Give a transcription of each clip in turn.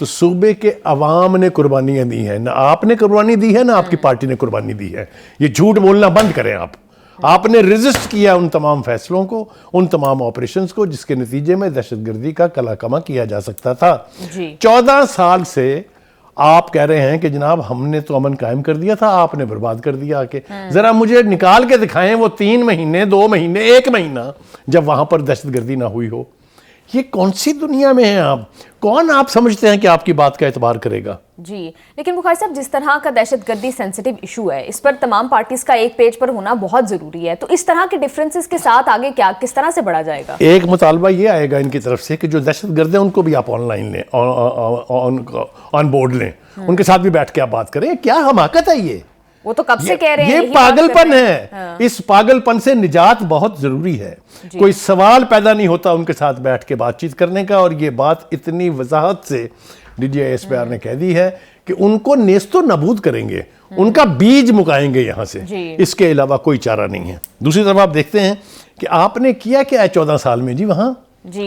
تو صوبے کے عوام نے قربانیاں دی ہیں, نہ آپ نے قربانی دی ہے نہ آپ کی پارٹی نے قربانی دی ہے. یہ جھوٹ بولنا بند کریں. آپ نے ریزسٹ کیا ان تمام فیصلوں کو, ان تمام آپریشنز کو, جس کے نتیجے میں دہشت گردی کا کلا کما کیا جا سکتا تھا. 14 سال سے آپ کہہ رہے ہیں کہ جناب ہم نے تو امن قائم کر دیا تھا, آپ نے برباد کر دیا. کہ ذرا مجھے نکال کے دکھائیں وہ 3 مہینے 2 مہینے 1 مہینہ جب وہاں پر دہشت گردی نہ ہوئی ہو. یہ کون سی دنیا میں ہیں آپ؟ کون آپ سمجھتے ہیں کہ آپ کی بات کا اعتبار کرے گا؟ جی لیکن بخاری صاحب, جس طرح کا دہشت گردی سینسٹیو ایشو ہے, اس پر تمام پارٹیز کا ایک پیج پر ہونا بہت ضروری ہے. تو اس طرح کے ڈیفرنسز کے ساتھ آگے کس طرح سے بڑھا جائے گا؟ ایک مطالبہ یہ آئے گا ان کی طرف سے کہ جو دہشت گرد ہیں ان کو بھی آپ آن لائن لیں, آن بورڈ لیں, ان کے ساتھ بھی بیٹھ کے آپ بات کریں. کیا حماقت ہے یہ؟ وہ تو کب سے کہہ رہے ہیں, یہ پاگل پن ہے. اس پاگل پن سے نجات بہت ضروری ہے. کوئی سوال پیدا نہیں ہوتا ان کے ساتھ بیٹھ کے بات چیت کرنے کا. اور یہ بات اتنی وضاحت سے DGISPR نے کہہ دی ہے کہ ان کو نیست و نابود کریں گے, ان کا بیج مکائیں گے یہاں سے. اس کے علاوہ کوئی چارہ نہیں ہے. دوسری طرف آپ دیکھتے ہیں کہ آپ نے کیا کیا ہے 14 سال میں. وہاں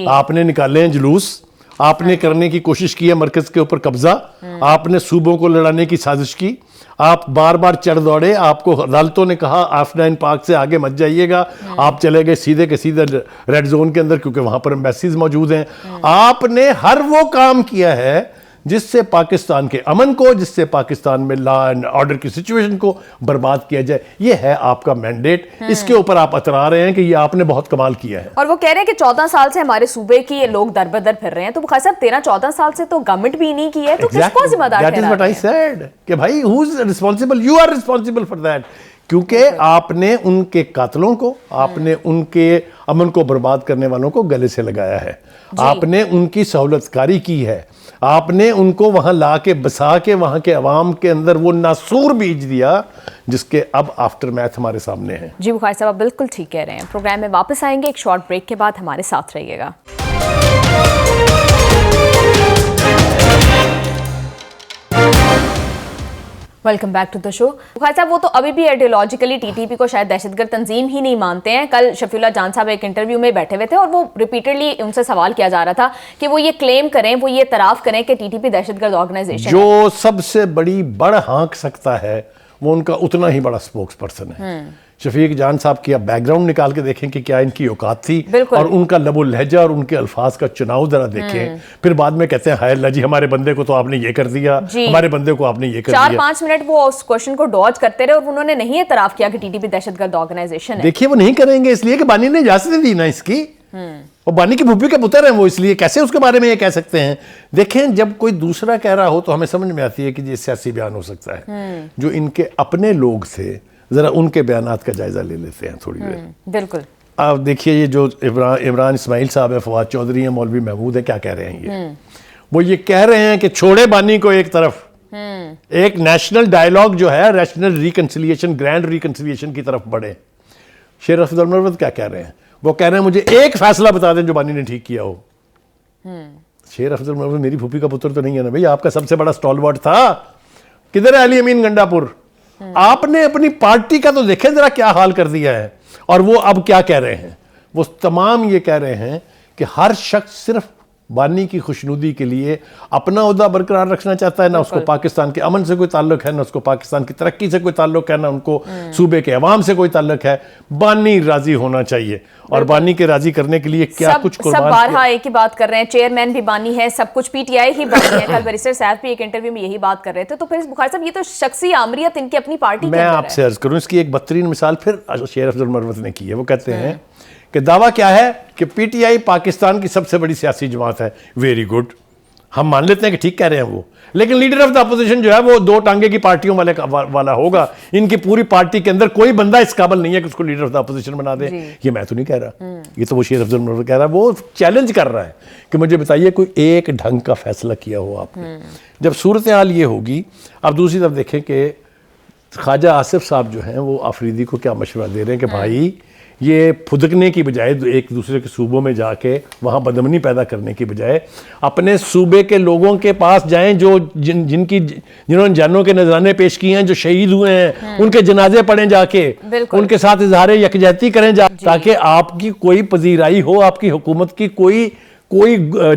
آپ نے نکالے ہیں جلوس, آپ نے کرنے کی کوشش کی ہے مرکز کے اوپر قبضہ, آپ نے صوبوں کو لڑانے کی سازش کی, آپ بار بار چڑھ دوڑے. آپ کو عدالتوں نے کہا آف-لائن پارک سے آگے مت جائیے گا, آپ چلے گئے سیدھے کے سیدھے ریڈ زون کے اندر کیونکہ وہاں پر ایمبیسیز موجود ہیں. آپ نے ہر وہ کام کیا ہے جس سے پاکستان کے امن کو, جس سے پاکستان میں لا اینڈ آرڈر کی سچویشن کو برباد کیا جائے. یہ ہے آپ کا مینڈیٹ. اس کے اوپر آپ اترا رہے ہیں کہ یہ آپ نے بہت کمال کیا ہے. اور وہ کہہ رہے ہیں کہ 14 سال سے ہمارے صوبے کی یہ لوگ در بدر پھر رہے ہیں. تو بخاری صاحب 13-14 سال سے تو گورنمنٹ بھی نہیں کی ہے, تو کس کو ذمہ دار ٹھہراتے ہیں؟ That is what I said کہ بھائی who is responsible? You are responsible for that. کیونکہ آپ نے ان کے قاتلوں کو, آپ نے ان کے امن کو برباد کرنے والوں کو گلے سے لگایا ہے. آپ نے ان کی سہولت کاری کی ہے. آپ نے ان کو وہاں لا کے بسا کے وہاں کے عوام کے اندر وہ ناسور بیج دیا جس کے اب آفٹر میتھ ہمارے سامنے ہیں. جی بخاری صاحب آپ بالکل ٹھیک کہہ رہے ہیں. پروگرام میں واپس آئیں گے ایک شارٹ بریک کے بعد, ہمارے ساتھ رہیے گا. ویلکم بیک ٹو دا شو. بخاری صاحب وہ تو ابھی بھی آئیڈیالوجیکلی TTP کو شاید دہشت گرد تنظیم ہی نہیں مانتے ہیں. کل شفیع اللہ جان صاحب ایک انٹرویو میں بیٹھے ہوئے تھے اور وہ ریپیٹڈلی ان سے سوال کیا جا رہا تھا کہ وہ یہ کلیم کریں, وہ یہ اعتراف کریں کہ TTP دہشت گرد آرگنائزیشن جو سب سے بڑ ہانک سکتا ہے وہ ان کا اتنا ہی بڑا سپوکس پرسن ہے. شفیق جان صاحب کی آپ بیک گراؤنڈ نکال کے دیکھیں کہ کیا ان کی اوقات تھی, اور ان کا لب و لہجہ اور ان کے الفاظ کا چناؤ ذرا دیکھیں. پھر بعد میں کہتے ہیں ہائے اللہ جی ہمارے بندے کو تو آپ نے یہ کر دیا, ہمارے بندے کو آپ نے یہ کر دیا. 4-5 منٹ وہ اس کوشچن کو ڈوج کرتے رہے اور انہوں نے نہیں اعتراف کیا کہ TTP دہشت گرد آرگنائزیشن ہے. دیکھیے وہ نہیں کریں گے اس لیے کہ بانی نے اجازت دی نا اس کی, اور بانی کی بھوپی کے پتر ہیں وہ, اس لیے کیسے اس کے بارے میں یہ کہہ سکتے ہیں. دیکھیں جب کوئی دوسرا کہہ رہا ہو تو ہمیں سمجھ میں آتی ہے کہ یہ سیاسی بیان ہو سکتا ہے. جو ان کے اپنے لوگ تھے ذرا ان کے بیانات کا جائزہ لے لیتے ہیں تھوڑی دیر. بالکل آپ دیکھیے یہ جو عمران اسماعیل صاحب ہے, فواد چودھری ہیں, مولوی محمود ہے, کیا کہہ رہے ہیں وہ یہ کہہ رہے ہیں کہ چھوڑے بانی کو ایک طرف, ایک نیشنل ڈائیلاگ جو ہے نیشنل ریکنسیلیشن, گرینڈ ریکنسیلیشن کی طرف بڑھے. شیر افضل المروت کیا کہہ رہے ہیں؟ وہ کہہ رہے ہیں مجھے ایک فیصلہ بتا دیں جو بانی نے ٹھیک کیا ہو. شیر افضل المروت میری پھوپھی کا پتر تو نہیں ہے نا بھائی, آپ کا سب سے بڑا سٹالورٹ تھا. کدھر ہے علی امین گنڈا پور؟ آپ نے اپنی پارٹی کا تو دیکھیں ذرا کیا حال کر دیا ہے. اور وہ اب کیا کہہ رہے ہیں؟ وہ تمام یہ کہہ رہے ہیں کہ ہر شخص صرف بانی کی خوشنودی کے لیے اپنا عہدہ برقرار رکھنا چاہتا ہے, نہ اس کو پاکستان کے امن سے کوئی تعلق ہے, نہ اس کو پاکستان کی ترقی سے کوئی تعلق ہے, نہ ان کو صوبے کے عوام سے کوئی تعلق ہے. بانی راضی ہونا چاہیے, اور بانی کے راضی کرنے کے لیے کیا کچھ قربان سب بارہا ایک ہی بات کر رہے ہیں, چیئرمین بھی بانی ہے, سب کچھ PTI ہی بانی ہے. کل بیرسٹر صاحب بھی ایک انٹرویو میں یہی بات کر رہے تھے. تو پھر بخاری صاحب یہ تو شخصی آمریت ان کی اپنی پارٹی کے اندر ہے. میں آپ سے عرض کروں اس کی ایک بدترین مثال پھر شیر افضل المروت نے کی ہے. وہ کہتے ہیں کہ دعویٰ کیا ہے کہ PTI پاکستان کی سب سے بڑی سیاسی جماعت ہے. ویری گڈ, ہم مان لیتے ہیں کہ ٹھیک کہہ رہے ہیں وہ, لیکن لیڈر آف دا اپوزیشن جو ہے وہ 2 ٹانگے کی پارٹیوں والا ہوگا. ان کی پوری پارٹی کے اندر کوئی بندہ اس قابل نہیں ہے کہ اس کو لیڈر آف دا اپوزیشن بنا دے. یہ میں تو نہیں کہہ رہا, یہ تو وہ شیر افضل المروت کہہ رہا ہے. وہ چیلنج کر رہا ہے کہ مجھے بتائیے کوئی ایک ڈھنگ کا فیصلہ کیا ہو آپ نے. جب صورتحال یہ ہوگی, اب دوسری طرف دیکھیں کہ خواجہ آصف صاحب جو ہیں وہ آفریدی کو کیا مشورہ دے رہے ہیں کہ بھائی یہ پھدکنے کی بجائے ایک دوسرے کے صوبوں میں جا کے وہاں بدامنی پیدا کرنے کی بجائے اپنے صوبے کے لوگوں کے پاس جائیں جو جنہوں نے جانوں کے نذرانے پیش کیے ہیں, جو شہید ہوئے ہیں, ان کے جنازے پڑھیں جا کے, ان کے ساتھ اظہار یکجہتی کریں تاکہ آپ کی کوئی پذیرائی ہو, آپ کی حکومت کی کوئی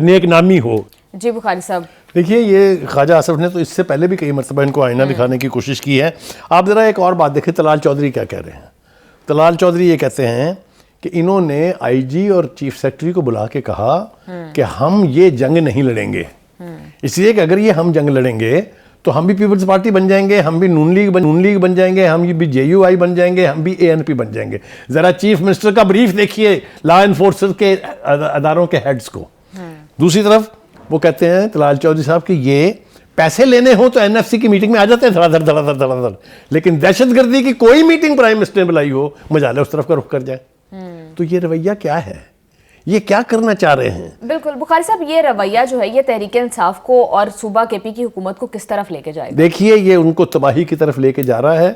نیک نامی ہو. جی بخاری صاحب دیکھیے یہ خواجہ آصف نے تو اس سے پہلے بھی کئی مرتبہ ان کو آئینہ دکھانے کی کوشش کی ہے. آپ ذرا ایک اور بات دیکھیں, طلال چودھری کیا کہہ رہے ہیں. طلال چودھری یہ کہتے ہیں کہ انہوں نے آئی جی اور چیف سیکرٹری کو بلا کے کہا کہ ہم یہ جنگ نہیں لڑیں گے, اس لیے کہ اگر یہ ہم جنگ لڑیں گے تو ہم بھی پیپلز پارٹی بن جائیں گے, ہم بھی نون لیگ بن جائیں گے, ہم بھی جے یو آئی بن جائیں گے, ہم بھی اے این پی بن جائیں گے. ذرا چیف منسٹر کا بریف دیکھیے لا انفورسر کے اداروں کے ہیڈز کو. دوسری طرف وہ کہتے ہیں طلال چودھری صاحب کہ یہ پیسے لینے ہوں تو این ایف سی کی میٹنگ میں آ جاتے ہیں دھڑا دھڑ, لیکن دہشت گردی کی کوئی میٹنگ پرائم منسٹر نے بلائی ہو مجالے اس طرف کا رخ کر جائے. تو یہ رویہ کیا ہے, یہ کیا کرنا چاہ رہے ہیں؟ بالکل بخاری صاحب, یہ رویہ جو ہے یہ تحریک انصاف کو اور صوبہ کے پی کی حکومت کو کس طرف لے کے جائے گا؟ دیکھیے یہ ان کو تباہی کی طرف لے کے جا رہا ہے.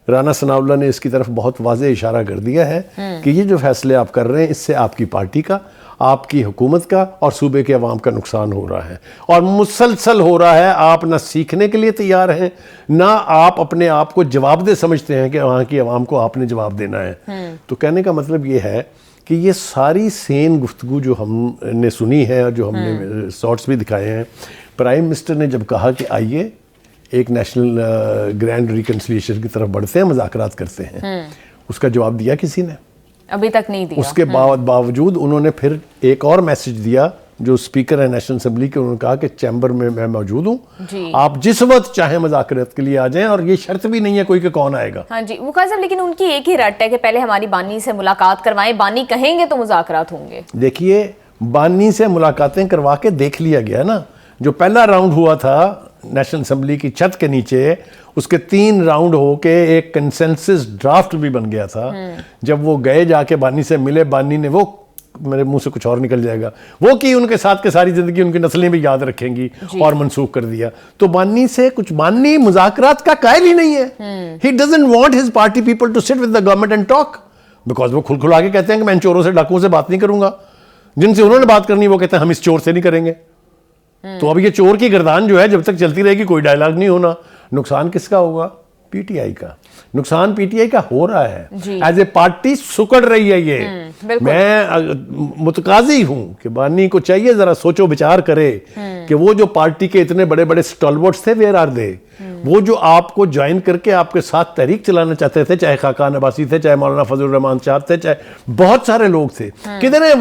رانا ثناء اللہ نے اس کی طرف بہت واضح اشارہ کر دیا ہے کہ یہ جو فیصلے آپ کر رہے ہیں اس سے آپ کی پارٹی کا, آپ کی حکومت کا اور صوبے کے عوام کا نقصان ہو رہا ہے, اور مسلسل ہو رہا ہے. آپ نہ سیکھنے کے لیے تیار ہیں, نہ آپ اپنے آپ کو جواب دہ سمجھتے ہیں کہ وہاں کی عوام کو آپ نے جواب دینا ہے. تو کہنے کا مطلب یہ ہے کہ یہ ساری سین گفتگو جو ہم نے سنی ہے اور جو ہم نے شارٹس بھی دکھائے ہیں, پرائم منسٹر نے جب کہا کہ آئیے ایک نیشنل گرینڈ ریکنسیلیشن کی طرف بڑھتے ہیں, مذاکرات کرتے ہیں, اس کا جواب دیا کسی نے؟ ابھی تک نہیں دیا. اس کے باوجود انہوں نے پھر ایک اور میسج دیا جو اسپیکر ہے نیشنل اسمبلی کے, انہوں نے کہا کہ چیمبر میں میں موجود ہوں, آپ جس وقت چاہیں مذاکرات کے لیے آ جائیں, اور یہ شرط بھی نہیں ہے کوئی کہ کون آئے گا. ہاں جی بخاری صاحب, لیکن ان کی ایک ہی رٹ ہے کہ پہلے ہماری بانی سے ملاقات کروائیں, بانی کہیں گے تو مذاکرات ہوں گے. دیکھیے بانی سے ملاقاتیں کروا کے دیکھ لیا گیا نا. جو پہلا راؤنڈ ہوا تھا نیشنل اسمبلی کی چھت کے نیچے, اس کے 3 راؤنڈ ہو کے ایک کنسنسس ڈرافٹ بھی بن گیا تھا. جب وہ گئے جا کے بانی سے ملے, بانی نے وہ میرے منہ سے کچھ اور نکل جائے گا وہ کی ان کے ساتھ کے ساری زندگی ان کی نسلیں بھی یاد رکھیں گی اور منسوخ کر دیا. تو بانی سے کچھ, بانی مذاکرات کا قائل ہی نہیں ہے. He doesn't want his party people to sit with the government and talk, because وہ کھلا کے کہتے ہیں کہ میں ان چوروں سے ڈاکوؤں سے بات نہیں کروں گا. جن سے انہوں نے بات کرنی وہ کہتے ہیں ہم اس چور سے نہیں کریں گے. تو اب یہ چور کی گردان جو ہے جب تک چلتی رہے گی, کوئی ڈائلاگ نہیں ہونا. نقصان کس کا ہوگا؟ پی ٹی آئی کا. نقصان پی ٹی آئی کا ہو رہا ہے, ایز اے پارٹی سکڑ رہی ہے یہ. میں متقاضی ہوں کہ بانی کو چاہیے ذرا سوچو بچار کرے کہ وہ جو پارٹی کے اتنے بڑے بڑے سٹالورٹس تھے, ویئر آر دے؟ وہ جو آپ کو جوائن کر کے آپ کے ساتھ تحریک چلانا چاہتے تھے, چاہے خاقان عباسی تھے, چاہے مولانا فضل الرحمان صاحب تھے, چاہے بہت سارے لوگ تھے, کدھر ہیں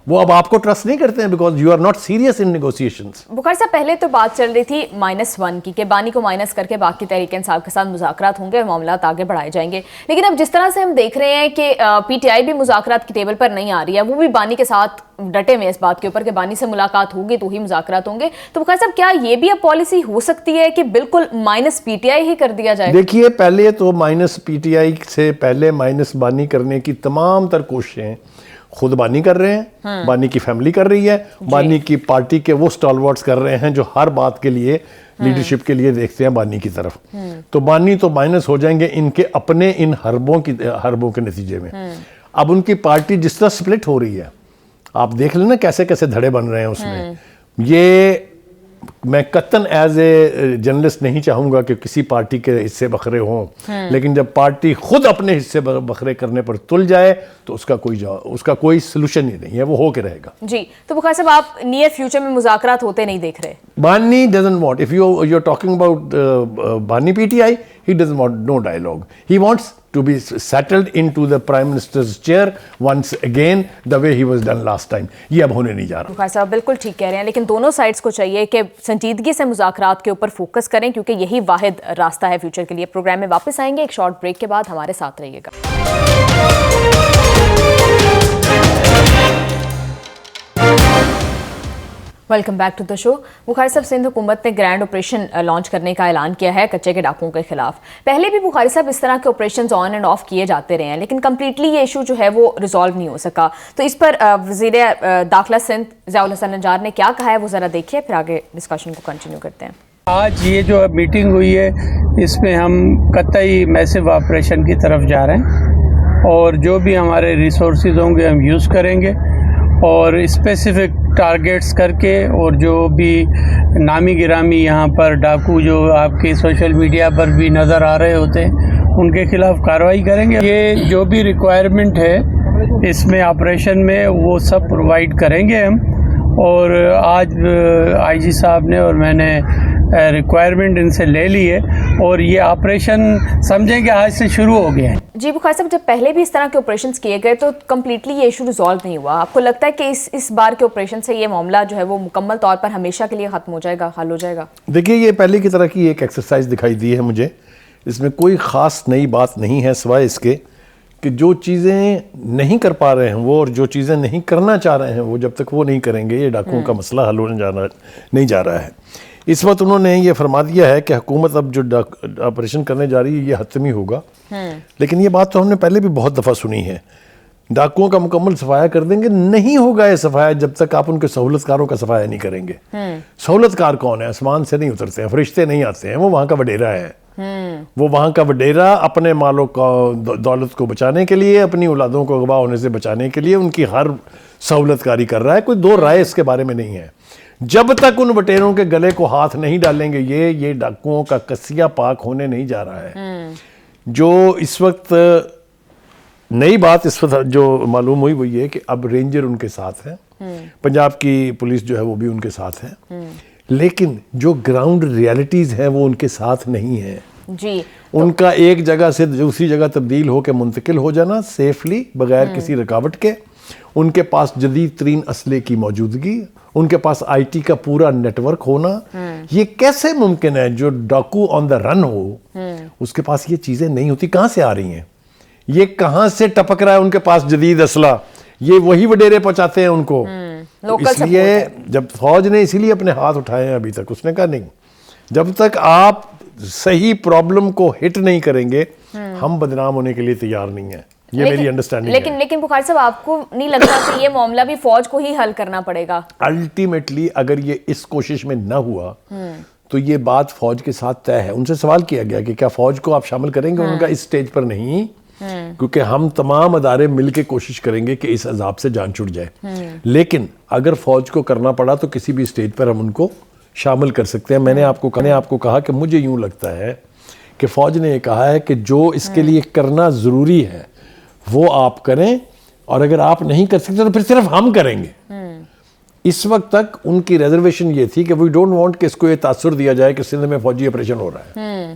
وہ اب آپ کو ٹرسٹ نہیں کرتے ہیں because you are not serious in negotiations. Bukhari صاحب پہلے تو بات چل رہی تھی -1 کی, کہ بانی کو مائنس کر کے باقی تحریک انصاف کے ساتھ مذاکرات ہوں گے اور معاملات آگے بڑھائے جائیں گے. لیکن اب جس طرح سے ہم دیکھ رہے ہیں کہ پی ٹی آئی بھی مذاکرات کی ٹیبل پر نہیں آ رہی ہے, وہ بھی بانی کے ساتھ ڈٹے ہوئے اس بات کے اوپر کہ بانی سے ملاقات ہوگی تو ہی مذاکرات ہوں گے. تو بخاری صاحب کیا یہ بھی اب پالیسی ہو سکتی ہے کہ بالکل مائنس پی ٹی آئی ہی کر دیا جائے؟ دیکھیے پہلے تو مائنس پی ٹی آئی سے پہلے مائنس بانی کرنے کی تمام تر کوششیں خود بانی کر رہے ہیں, بانی کی فیملی کر رہی ہے, بانی کی پارٹی کے وہ سٹالورٹس کر رہے ہیں جو ہر بات کے لیے لیڈرشپ کے لیے دیکھتے ہیں بانی کی طرف. تو بانی تو مائنس ہو جائیں گے ان کے اپنے ان حربوں کے نتیجے میں. اب ان کی پارٹی جس طرح سپلٹ ہو رہی ہے, آپ دیکھ لیں نا کیسے کیسے دھڑے بن رہے ہیں اس میں. یہ میں قطعاً ایز اے جرنلسٹ نہیں چاہوں گا کہ کسی پارٹی کے حصے بکھرے ہوں, لیکن جب پارٹی خود اپنے حصے بکھرے کرنے پر تل جائے تو اس کا کوئی سلوشن ہی نہیں ہے, وہ ہو کے رہے گا. جی تو بخاری صاحب آپ نیئر فیوچر میں مذاکرات ہوتے نہیں دیکھ رہے؟ بانی doesn't want, if you're talking about Bani PTI, he doesn't want no dialogue. He wants to be settled into the Prime Minister's chair once again the way he was done last time. یہ اب ہونے نہیں جا رہا. بخاری صاحب بالکل ٹھیک کہہ رہے ہیں, لیکن دونوں سائڈز کو چاہیے کہ سنجیدگی سے مذاکرات کے اوپر فوکس کریں کیونکہ یہی واحد راستہ ہے فیوچر کے لیے. پروگرام میں واپس آئیں گے ایک شارٹ بریک کے بعد, ہمارے ساتھ رہیے گا. ویلکم بیک ٹو دا شو. بخاری صاحب سندھ حکومت نے گرینڈ آپریشن لانچ کرنے کا اعلان کیا ہے کچے کے ڈاکوؤں کے خلاف. پہلے بھی بخاری صاحب اس طرح کے آپریشنز آن اینڈ آف کیے جاتے رہے ہیں, لیکن کمپلیٹلی یہ ایشو جو ہے وہ ریزالو نہیں ہو سکا. تو اس پر وزیر داخلہ سندھ ضیاء الحسن نجار نے کیا کہا ہے وہ ذرا دیکھیے, پھر آگے ڈسکشن کو کنٹینیو کرتے ہیں. آج یہ جو میٹنگ ہوئی ہے اس میں ہم قطعی میسو آپریشن کی طرف جا رہے ہیں, اور جو بھی ہمارے ریسورسز ہوں گے ہم یوز کریں گے, اور اسپیسیفک ٹارگیٹس کر کے, اور جو بھی نامی گرامی یہاں پر ڈاکو جو آپ کے سوشل میڈیا پر بھی نظر آ رہے ہوتے ہیں ان کے خلاف کارروائی کریں گے. یہ جو بھی ریکوائرمنٹ ہے اس میں آپریشن میں وہ سب پرووائڈ کریں گے ہم, اور آج آئی جی صاحب نے اور میں نے ریکوائرمنٹ ان سے لے لی ہے اور یہ آپریشن سمجھیں کہ آج سے شروع ہو گیا ہے. جی بخاری صاحب، جب پہلے بھی اس طرح کے آپریشنز کیے گئے تو کمپلیٹلی یہ ایشو ریزالو نہیں ہوا. آپ کو لگتا ہے کہ اس بار کے آپریشن سے یہ معاملہ جو ہے وہ مکمل طور پر ہمیشہ کے لیے ختم ہو جائے گا، حل ہو جائے گا؟ دیکھیے، یہ پہلے کی طرح کی ایک ایکسرسائز دکھائی دی ہے مجھے. اس میں کوئی خاص نئی بات نہیں ہے سوائے اس کے کہ جو چیزیں نہیں کر پا رہے ہیں وہ، اور جو چیزیں نہیں کرنا چاہ رہے ہیں وہ، جب تک وہ نہیں کریں گے یہ ڈاکوؤں کا مسئلہ حل ہونے نہیں جا رہا ہے. اس وقت انہوں نے یہ فرما دیا ہے کہ حکومت اب جو آپریشن کرنے جا رہی ہے یہ حتمی ہوگا. لیکن یہ بات تو ہم نے پہلے بھی بہت دفعہ سنی ہے. ڈاکوؤں کا مکمل صفایا کر دیں گے، نہیں ہوگا یہ صفایا جب تک آپ ان کے سہولت کاروں کا صفایا نہیں کریں گے. سہولت کار کون ہے؟ آسمان سے نہیں اترتے ہیں، فرشتے نہیں آتے ہیں، وہ وہاں کا وڈیرا ہے. وہ وہاں کا وڈیرا اپنے مالوں کا دولت کو بچانے کے لیے، اپنی اولادوں کو اغوا ہونے سے بچانے کے لیے ان کی ہر سہولت کاری کر رہا ہے. کوئی دو رائے اس کے بارے میں نہیں ہے. جب تک ان وٹیروں کے گلے کو ہاتھ نہیں ڈالیں گے یہ ڈاکوؤں کا کسیہ پاک ہونے نہیں جا رہا ہے. جو اس وقت نئی بات اس وقت جو معلوم ہوئی وہ یہ کہ اب رینجر ان کے ساتھ ہیں، پنجاب کی پولیس جو ہے وہ بھی ان کے ساتھ ہے، لیکن جو گراؤنڈ ریالٹیز ہیں وہ ان کے ساتھ نہیں ہیں. جی، ان کا ایک جگہ سے دوسری جگہ تبدیل ہو کے منتقل ہو جانا سیفلی بغیر کسی رکاوٹ کے، ان کے پاس جدید ترین اسلحے کی موجودگی، ان کے پاس آئی ٹی کا پورا نیٹ ورک ہونا، یہ کیسے ممکن ہے؟ جو ڈاکو آن دا رن ہو اس کے پاس یہ چیزیں نہیں ہوتی. کہاں سے آ رہی ہیں؟ یہ کہاں سے ٹپک رہا ہے ان کے پاس جدید اسلحہ؟ یہ وہی وڈیرے پہنچاتے ہیں ان کو. اس لیے جب فوج نے اسی لیے اپنے ہاتھ اٹھائے ہیں ابھی تک، اس نے کہا نہیں، جب تک آپ صحیح پرابلم کو ہٹ نہیں کریں گے ہم بدنام ہونے کے لیے تیار نہیں ہیں. یہ میری انڈرسٹینڈنگ ہے. لیکن بخاری صاحب، آپ کو نہیں لگتا کہ یہ معاملہ بھی فوج کو ہی حل کرنا پڑے گا؟ الٹیمیٹلی اگر یہ اس کوشش میں نہ ہوا تو یہ بات فوج کے ساتھ طے ہے. ان سے سوال کیا گیا کہ کیا فوج کو آپ شامل کریں گے؟ انہوں نے کہا اس سٹیج پر نہیں، کیونکہ ہم تمام ادارے مل کے کوشش کریں گے کہ اس عذاب سے جان چھٹ جائے. لیکن اگر فوج کو کرنا پڑا تو کسی بھی سٹیج پر ہم ان کو شامل کر سکتے ہیں. میں نے آپ کو کہا کہ مجھے یوں لگتا ہے کہ فوج نے یہ کہا ہے کہ جو اس کے لیے کرنا ضروری ہے وہ آپ کریں، اور اگر آپ نہیں کر سکتے تو پھر صرف ہم کریں گے. اس وقت تک ان کی ریزرویشن یہ تھی کہ وی ڈونٹ وانٹ کہ اس کو یہ تاثر دیا جائے کہ سندھ میں فوجی آپریشن ہو رہا ہے.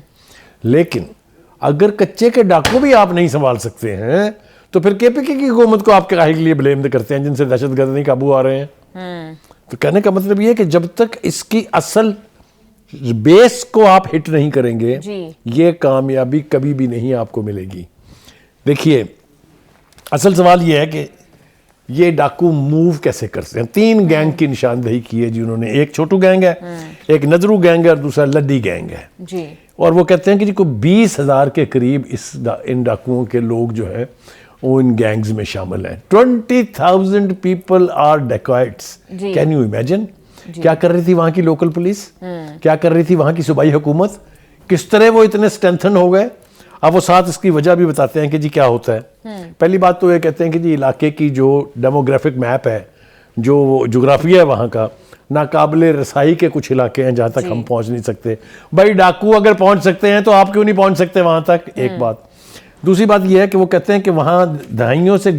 لیکن اگر کچے کے ڈاکو بھی آپ نہیں سنبھال سکتے ہیں تو پھر کے پی کی حکومت کو آپ کے کاہے کے لیے بلیم کرتے ہیں جن سے دہشت گرد نہیں قابو آ رہے ہیں. تو کہنے کا مطلب یہ ہے کہ جب تک اس کی اصل بیس کو آپ ہٹ نہیں کریں گے یہ کامیابی کبھی بھی نہیں آپ کو ملے گی. دیکھیے، اصل سوال یہ ہے کہ یہ ڈاکو موو کیسے کرتے ہیں. 3 گینگ کی نشاندہی کی ہے جنہوں نے. ایک چھوٹو گینگ ہے، ایک نظرو گینگ ہے، اور دوسرا لڈی گینگ ہے. جی، اور وہ کہتے ہیں کہ جی کو 20,000 کے قریب ان ڈاکوؤں کے لوگ جو ہیں وہ ان گینگز میں شامل ہیں. 20,000 people are dacoits. Can you imagine? کیا کر رہی تھی وہاں کی لوکل پولیس؟ کیا کر رہی تھی وہاں کی صوبائی حکومت؟ کس طرح وہ اتنے اسٹرینتھن ہو گئے؟ اب وہ ساتھ اس کی وجہ بھی بتاتے ہیں کہ جی کیا ہوتا ہے. پہلی بات تو یہ کہتے ہیں کہ جی علاقے کی جو ڈیموگرافک میپ ہے، جو جغرافیہ ہے وہاں کا، ناقابل رسائی کے کچھ علاقے ہیں جہاں تک ہم پہنچ نہیں سکتے. بھائی ڈاکو اگر پہنچ سکتے ہیں تو آپ کیوں نہیں پہنچ سکتے وہاں تک؟ ایک بات. دوسری بات یہ ہے کہ وہ کہتے ہیں کہ وہاں دہائیوں سے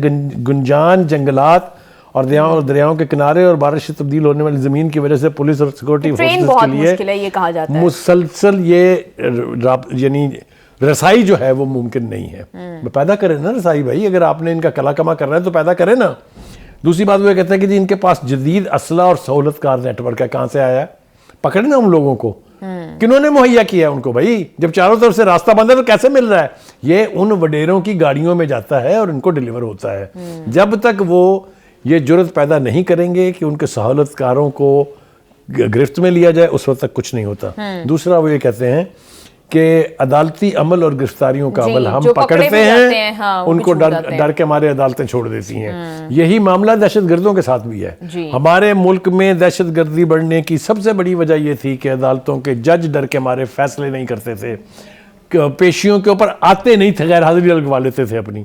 گنجان جنگلات اور دریاؤں کے کنارے اور بارش سے تبدیل ہونے والی زمین کی وجہ سے پولیس اور سیکورٹی فورسز کے لیے مسلسل یہ یعنی رسائی جو ہے وہ ممکن نہیں ہے. پیدا کریں نا رسائی بھائی، اگر آپ نے ان کا کلا کما کرنا ہے تو پیدا کریں نا. دوسری بات وہ کہتے ہیں کہ جی ان کے پاس جدید اسلحہ اور سہولت کار نیٹ ورک ہے. کہاں سے آیا ہے؟ پکڑیں نا ان لوگوں کو. کنہوں نے مہیا کیا ان کو بھائی؟ جب چاروں طرف سے راستہ بند ہے تو کیسے مل رہا ہے؟ یہ ان وڈیروں کی گاڑیوں میں جاتا ہے اور ان کو ڈیلیور ہوتا ہے. جب تک وہ یہ جرت پیدا نہیں کریں گے کہ ان کے سہولت کاروں کو گرفت میں لیا جائے اس وقت تک کچھ نہیں ہوتا. دوسرا وہ یہ کہتے ہیں کہ عدالتی عمل اور گرفتاریوں کا عمل ہم پکڑتے ہیں، ان کو ڈر کے ہمارے عدالتیں چھوڑ دیتی ہیں. یہی معاملہ دہشت گردوں کے ساتھ بھی ہے. ہمارے ملک میں دہشت گردی بڑھنے کی سب سے بڑی وجہ یہ تھی کہ عدالتوں کے جج ڈر کے ہمارے فیصلے نہیں کرتے تھے، پیشیوں کے اوپر آتے نہیں تھے، غیر حاضری لگوا لیتے تھے اپنی.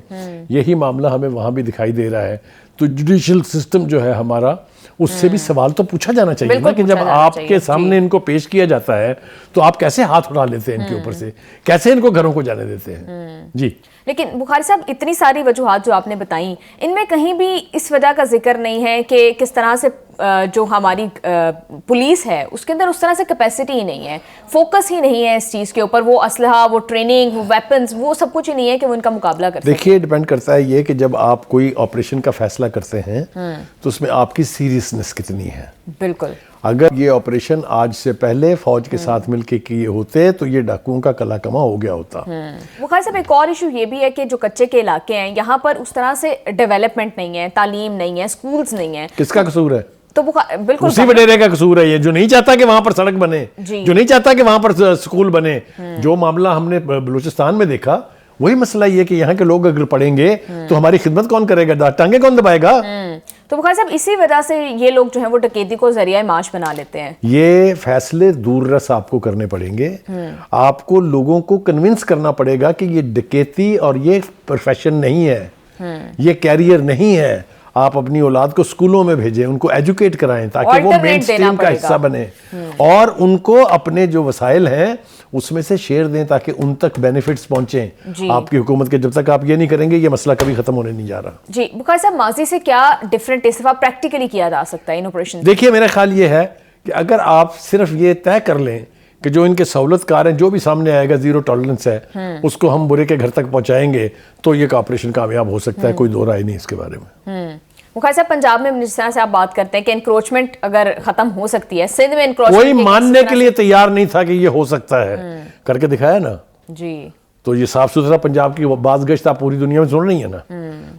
یہی معاملہ ہمیں وہاں بھی دکھائی دے رہا ہے. تو جوڈیشل سسٹم جو ہے ہمارا، اس سے بھی سوال تو پوچھا جانا چاہیے نا کہ جب آپ کے سامنے ان کو پیش کیا جاتا ہے تو آپ کیسے ہاتھ اٹھا لیتے ہیں ان کے اوپر سے، کیسے ان کو گھروں کو جانے دیتے ہیں. جی لیکن بخاری صاحب، اتنی ساری وجوہات جو آپ نے بتائیں، ان میں کہیں بھی اس وجہ کا ذکر نہیں ہے کہ کس طرح سے جو ہماری پولیس ہے اس کے اندر اس طرح سے کیپیسٹی ہی نہیں ہے, فوکس ہی نہیں ہے اس چیز کے اوپر, وہ اسلحہ, وہ ٹریننگ, وہ ویپنز, وہ سب کچھ ہی نہیں ہے کہ وہ ان کا مقابلہ کر سکیں. دیکھیے ڈیپینڈ کرتا ہے یہ کہ جب آپ کوئی آپریشن کا فیصلہ کرتے ہیں تو اس میں آپ کی سیریسنس کتنی ہے. بالکل. اگر یہ آپریشن آج سے پہلے فوج کے ساتھ مل کے کیے ہوتے تو یہ ڈاکوؤں کا کلا کما ہو گیا ہوتا. بخاری صاحب ایک اور ایشو یہ بھی ہے کہ جو کچے کے علاقے ہیں یہاں پر اس طرح سے ڈیولپمنٹ نہیں ہے, تعلیم نہیں ہے, سکولز نہیں ہیں. کس کا قصور ہے؟ تو بالکل اسی وڈیرے کا قصور ہے یہ, جو نہیں چاہتا کہ وہاں پر سڑک بنے, جو نہیں چاہتا کہ وہاں پر سکول بنے. جو معاملہ ہم نے بلوچستان میں دیکھا وہی مسئلہ یہ کہ یہاں کے لوگ اگر پڑھیں گے تو ہماری خدمت کون کرے گا, ٹانگیں کون دبائے گا؟ تو بخاری صاحب اسی وجہ سے یہ لوگ جو ہیں وہ ڈکیتی کو ذریعہ معاش بنا لیتے ہیں. یہ فیصلے دور رس آپ کو کرنے پڑیں گے. آپ کو لوگوں کو کنونس کرنا پڑے گا کہ یہ ڈکیتی اور یہ پروفیشن نہیں ہے, یہ کیریئر نہیں ہے. آپ اپنی اولاد کو سکولوں میں بھیجیں, ان کو ایجوکیٹ کرائیں تاکہ وہ مین سٹریم کا حصہ بنے, اور ان کو اپنے جو وسائل ہیں اس میں سے شیئر دیں تاکہ ان تک بینیفٹس پہنچیں. آپ کی حکومت کے جب تک آپ یہ نہیں کریں گے یہ مسئلہ کبھی ختم ہونے نہیں جا رہا. جی بخاری صاحب, ماضی سے کیا ڈیفرنٹ اس دفعہ پریکٹیکلی کیا جا سکتا ہے ان آپریشن؟ دیکھیے میرا خیال یہ ہے کہ اگر آپ صرف یہ طے کر لیں کہ جو ان کے سہولت کار ہیں جو بھی سامنے آئے گا زیرو ٹالرنس ہے, اس کو ہم برے کے گھر تک پہنچائیں گے تو یہ آپریشن کامیاب ہو سکتا ہے, کوئی دو رائے نہیں اس کے بارے میں. بخاری صاحب پنجاب میں جس طرح سے آپ بات کرتے ہیں کہ انکروچمنٹ اگر ختم ہو سکتی ہے, سندھ میں انکروچمنٹ کوئی ماننے کے لیے تیار نہیں تھا کہ یہ ہو سکتا ہے, کر کے دکھایا نا. جی تو یہ صاف ستھرا پنجاب کی بعض گشت آپ پوری دنیا میں سن رہی ہیں نا.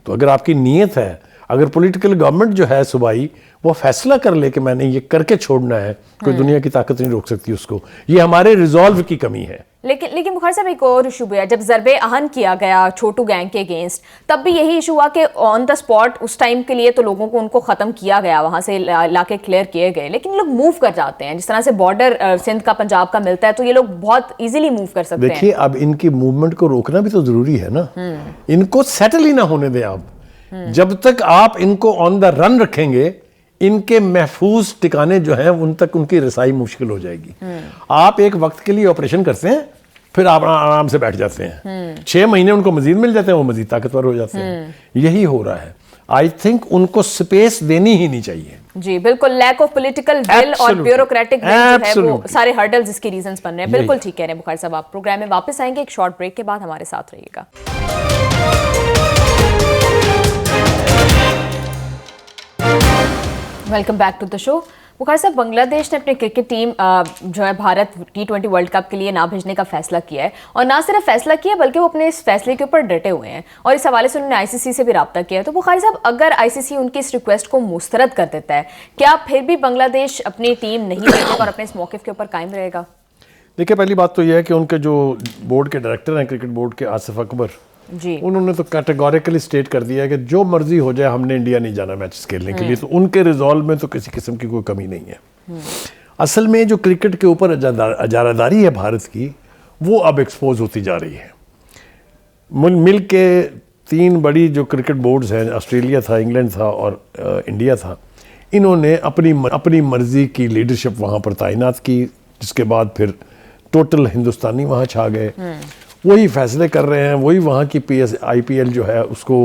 تو اگر آپ کی نیت ہے, اگر پولیٹیکل گورنمنٹ جو ہے صوبائی وہ فیصلہ کر لے کہ میں نے یہ کر کے چھوڑنا ہے, کوئی دنیا کی طاقت نہیں روک سکتی اس کو. یہ ہمارے ریزالو کی کمی ہے. لیکن بخاری صاحب ایک اور ایشو بھی ہے, جب ضرب اہن کیا گیا چھوٹو گینگ کے اگینسٹ تب بھی یہی ایشو ہوا کہ آن دا اسپاٹ اس ٹائم کے لیے تو لوگوں کو ان کو ختم کیا گیا, وہاں سے علاقے کلیئر کیے گئے, لیکن لوگ موو کر جاتے ہیں. جس طرح سے بارڈر سندھ کا پنجاب کا ملتا ہے تو یہ لوگ بہت ایزیلی موو کر سکتے ہیں. دیکھیے اب ان کی موومنٹ کو روکنا بھی تو ضروری ہے نا, ان کو سیٹل ہی نہ ہونے دیں آپ. جب تک آپ ان کو آن دا رن رکھیں گے ان کے محفوظ ٹھکانے جو ہیں ان تک ان کی رسائی مشکل ہو جائے گی. آپ ایک وقت کے لیے آپریشن کرتے ہیں پھر آپ آرام سے بیٹھ جاتے ہیں, 6 مہینے ان کو مزید مل جاتے ہیں, وہ مزید طاقتور ہو جاتے ہیں. یہی ہو رہا ہے. آئی تھنک ان کو سپیس دینی ہی نہیں چاہیے. جی بالکل, لیک آف پولیٹیکل ول اور بیوروکریٹک ول جو ہے وہ سارے ہرڈلز اس کی ریزنز بن رہے ہیں. بالکل ٹھیک کہہ رہے ہیں بخاری صاحب. آپ پروگرام میں واپس آئیں گے ایک شارٹ بریک کے بعد, ہمارے ساتھ رہیے گا. ویلکم بیک ٹو دا شو. بخاری صاحب, بنگلہ دیش نے اپنی کرکٹ ٹیم جو ہے بھارت T20 ورلڈ کپ کے لیے نہ بھیجنے کا فیصلہ کیا ہے, اور نہ صرف فیصلہ کیا بلکہ وہ اپنے اس فیصلے کے اوپر ڈٹے ہوئے ہیں, اور اس حوالے سے انہوں نے ICC سے بھی رابطہ کیا ہے. تو بخاری صاحب اگر ICC ان کی اس ریکویسٹ کو مسترد کر دیتا ہے, کیا پھر بھی بنگلہ دیش اپنی ٹیم نہیں بھیجے گا اور اپنے اس موقف کے اوپر قائم رہے گا؟ دیکھیے پہلی بات تو یہ ہے کہ ان کے جو بورڈ کے ڈائریکٹر ہیں کرکٹ بورڈ کے, آصف اکبر, جی انہوں نے تو کیٹیگوریکلی اسٹیٹ کر دیا ہے کہ جو مرضی ہو جائے ہم نے انڈیا نہیں جانا میچز کھیلنے کے لیے. تو ان کے ریزالو میں تو کسی قسم کی کوئی کمی نہیں ہے. اصل میں جو کرکٹ کے اوپر اجارہ داری ہے بھارت کی وہ اب ایکسپوز ہوتی جا رہی ہے. مل کے 3 بڑی جو کرکٹ بورڈز ہیں, آسٹریلیا تھا, انگلینڈ تھا اور انڈیا تھا, انہوں نے اپنی مرضی کی لیڈرشپ وہاں پر تعینات کی, جس کے بعد پھر ٹوٹل ہندوستانی وہاں چھا گئے. وہی فیصلے کر رہے ہیں, وہی وہاں کی IPL جو ہے اس کو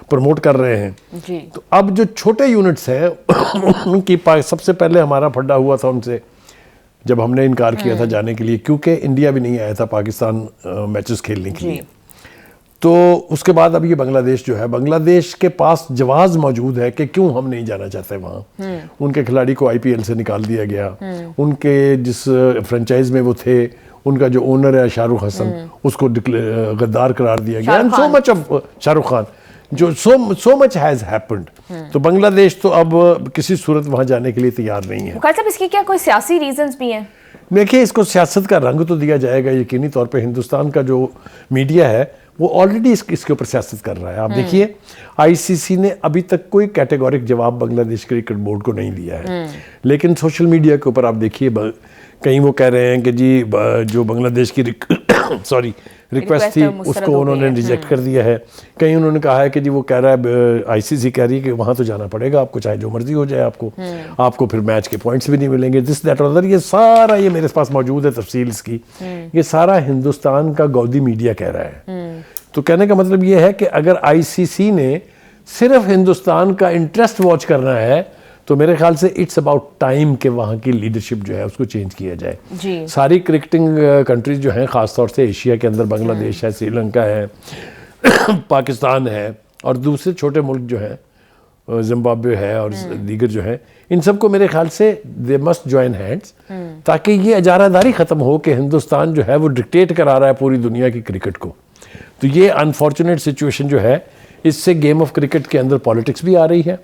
پروموٹ کر رہے ہیں. تو اب جو چھوٹے یونٹس ہیں ان کی سب سے پہلے ہمارا پھڈا ہوا تھا ان سے جب ہم نے انکار کیا تھا جانے کے لیے, کیونکہ انڈیا بھی نہیں آیا تھا پاکستان میچز کھیلنے کے لیے. تو اس کے بعد اب یہ بنگلہ دیش جو ہے, بنگلہ دیش کے پاس جواز موجود ہے کہ کیوں ہم نہیں جانا چاہتے وہاں. ان کے کھلاڑی کو IPL سے نکال دیا گیا, ان کے جس فرنچائز میں وہ تھے ان کا جو اونر ہے شاہ رخ حسن اس کو غدار قرار دیا گیا. And so much of Shah Rukh Khan, جو سو مچ ہیز ہیپنڈ. تو بنگلہ دیش تو اب کسی صورت وہاں جانے کے لیے تیار نہیں ہے. بخاری صاحب اس کی کیا کوئی سیاسی ریزنز بھی ہیں؟ دیکھیے اس کو سیاست کا رنگ تو دیا جائے گا یقینی طور پہ. ہندوستان کا جو میڈیا ہے وہ آلریڈی اس کے اوپر سیاست کر رہا ہے. آپ دیکھیے ICC نے ابھی تک کوئی کیٹیگورک جواب بنگلہ دیش کرکٹ بورڈ کو نہیں دیا ہے, لیکن سوشل میڈیا کے اوپر آپ دیکھیے کہیں وہ کہہ رہے ہیں کہ جی جو بنگلہ دیش کی ریکویسٹ تھی اس کو انہوں نے ریجیکٹ کر دیا ہے. کہیں انہوں نے کہا ہے کہ جی وہ کہہ رہا ہے ICC کہہ رہی ہے کہ وہاں تو جانا پڑے گا آپ کو, چاہے جو مرضی ہو جائے آپ کو پھر میچ کے پوائنٹس بھی نہیں ملیں گے, دس دیٹ ادر. یہ سارا یہ میرے پاس موجود ہے تفصیل اس کی. یہ سارا ہندوستان کا گودی میڈیا کہہ رہا ہے. تو کہنے کا مطلب یہ ہے کہ اگر ICC نے صرف ہندوستان کا انٹرسٹ واچ کرنا ہے تو میرے خیال سے اٹس اباؤٹ ٹائم کہ وہاں کی لیڈرشپ جو ہے اس کو چینج کیا جائے. جی ساری کرکٹنگ کنٹریز جو ہیں خاص طور سے ایشیا کے اندر بنگلہ دیش ہے, سری لنکا ہے, پاکستان ہے اور دوسرے چھوٹے ملک جو ہیں زمبابوے ہے اور دیگر جو ہیں, ان سب کو میرے خیال سے دے مسٹ جوائن ہینڈز تاکہ یہ اجارہ داری ختم ہو کہ ہندوستان جو ہے وہ ڈکٹیٹ کرا رہا ہے پوری دنیا کی کرکٹ کو. تو یہ انفارچونیٹ سچویشن جو ہے, اس سے گیم آف کرکٹ کے اندر پالیٹکس بھی آ رہی ہے,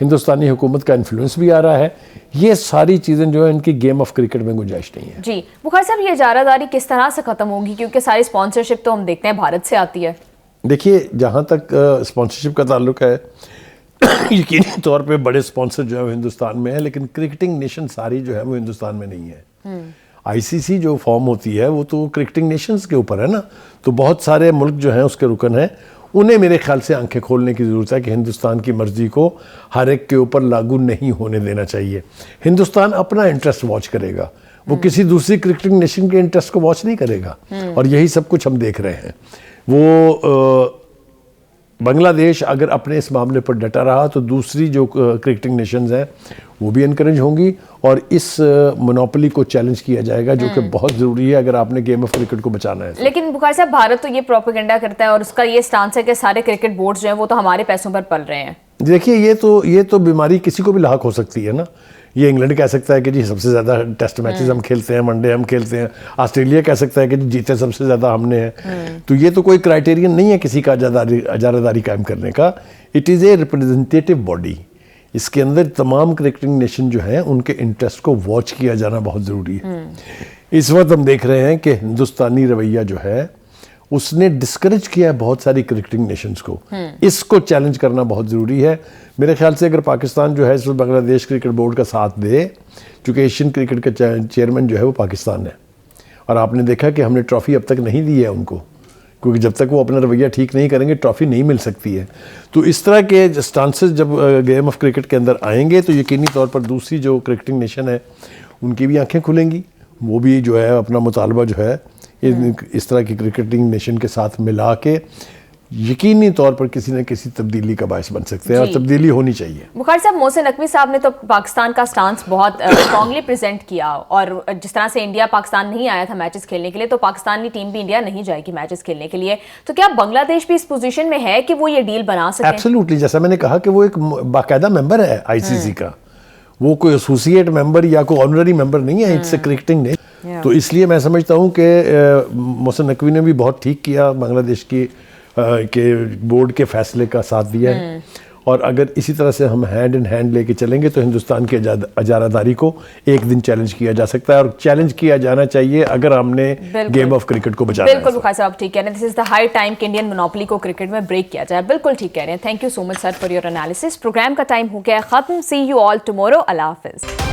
ہندوستانی حکومت کا انفلوئنس بھی آ رہا ہے. یہ ساری چیزیں جو ہیں ان کی گیم آف کرکٹ میں گنجائش نہیں ہے. جی بخاری صاحب, یہ اجارہ داری کس طرح سے ختم ہوگی, کیونکہ ساری اسپانسرشپ تو ہم دیکھتے ہیں بھارت سے آتی ہے. دیکھیے جہاں تک اسپانسرشپ کا تعلق ہے, یقینی طور پہ بڑے اسپانسر جو ہے وہ ہندوستان میں ہیں, لیکن کرکٹنگ نیشن ساری جو ہے وہ ہندوستان میں نہیں ہے. آئی سی سی جو فارم ہوتی ہے وہ تو کرکٹنگ نیشنز کے اوپر ہے نا, تو بہت سارے ملک جو ہیں اس کے رکن ہیں. انہیں میرے خیال سے آنکھیں کھولنے کی ضرورت ہے کہ ہندوستان کی مرضی کو ہر ایک کے اوپر لاگو نہیں ہونے دینا چاہیے. ہندوستان اپنا انٹرسٹ واچ کرے گا, وہ کسی دوسری کرکٹنگ نیشن کے انٹرسٹ کو واچ نہیں کرے گا, اور یہی سب کچھ ہم دیکھ رہے ہیں. وہ بنگلہ دیش اگر اپنے اس معاملے پر ڈٹا رہا تو دوسری جو کرکٹنگ نیشنز ہیں وہ بھی انکریج ہوں گی, اور اس مونوپلی کو چیلنج کیا جائے گا, جو کہ بہت ضروری ہے اگر آپ نے گیم آف کرکٹ کو بچانا ہے. لیکن بخاری صاحب, بھارت تو یہ پروپیگنڈا کرتا ہے اور اس کا یہ سٹانس ہے کہ سارے کرکٹ بورڈز جو ہیں وہ تو ہمارے پیسوں پر پل رہے ہیں. دیکھیے یہ تو بیماری کسی کو بھی لاحق ہو سکتی ہے نا. یہ انگلینڈ کہہ سکتا ہے کہ جی سب سے زیادہ ٹیسٹ میچز ہم کھیلتے ہیں, ون ڈے ہم کھیلتے ہیں. آسٹریلیا کہہ سکتا ہے کہ جی جیتے سب سے زیادہ ہم نے ہیں. تو یہ تو کوئی کرائٹیرین نہیں ہے کسی کا اجارہ داری قائم کرنے کا. It is a representative body. اس کے اندر تمام کرکٹنگ نیشن جو ہیں ان کے انٹرسٹ کو واچ کیا جانا بہت ضروری ہے. اس وقت ہم دیکھ رہے ہیں کہ ہندوستانی رویہ جو ہے اس نے ڈسکریج کیا ہے بہت ساری کرکٹنگ نیشنز کو. اس کو چیلنج کرنا بہت ضروری ہے. میرے خیال سے اگر پاکستان جو ہے اس وقت بنگلہ دیش کرکٹ بورڈ کا ساتھ دے, چونکہ ایشین کرکٹ کا چیئرمین جو ہے وہ پاکستان ہے, اور آپ نے دیکھا کہ ہم نے ٹرافی اب تک نہیں دی ہے ان کو, کیونکہ جب تک وہ اپنا رویہ ٹھیک نہیں کریں گے ٹرافی نہیں مل سکتی ہے. تو اس طرح کے سٹانسز جب گیم آف کرکٹ کے اندر آئیں گے تو یقینی طور پر دوسری جو کرکٹنگ نیشن ہے ان کی بھی آنکھیں کھلیں گی. وہ بھی جو ہے اپنا مطالبہ جو ہے اس طرح کی کرکٹنگ نیشن کے ساتھ ملا کے یقینی طور پر کسی نہ کسی تبدیلی کا باعث بن سکتے ہیں, اور تبدیلی ہونی چاہیے. بخاری صاحب, محسن نقوی صاحب نے تو پاکستان کا سٹانس بہت اسٹرانگلی پریزنٹ کیا, اور جس طرح سے انڈیا پاکستان نہیں آیا تھا میچز کھیلنے کے لیے, تو پاکستانی ٹیم بھی انڈیا نہیں جائے گی میچز کھیلنے کے لیے. تو کیا بنگلہ دیش بھی اس پوزیشن میں ہے کہ وہ یہ ڈیل بنا سکے؟ ایبسلیوٹلی, جیسا میں نے کہا کہ وہ ایک باقاعدہ ممبر ہے آئی سی سی کا, وہ کوئی ایسوسیٹ ممبر یا کوئی آنرری ممبر نہیں ہے. It's a cricketing nation. تو اس لیے میں سمجھتا ہوں کہ محسن نقوی نے بھی بہت ٹھیک کیا, بنگلہ دیش کی کے بورڈ کے فیصلے کا ساتھ دیا ہے. اور اگر اسی طرح سے ہم ہینڈ ان ہینڈ لے کے چلیں گے تو ہندوستان کی اجارہ داری کو ایک دن چیلنج کیا جا سکتا ہے, اور چیلنج کیا جانا چاہیے اگر ہم نے گیم آف کرکٹ کو بچانا ہے. بالکل بخاری صاحب ٹھیک کہہ رہے ہیں. This is the high time کہ انڈین مونوپلی کو کرکٹ میں بریک کیا جائے. بالکل ٹھیک کہہ رہے ہیں. Thank you so much sir for your analysis. Programme کا ٹائم ہو گیا ختم. سی یو آل ٹمورو. اللہ حافظ.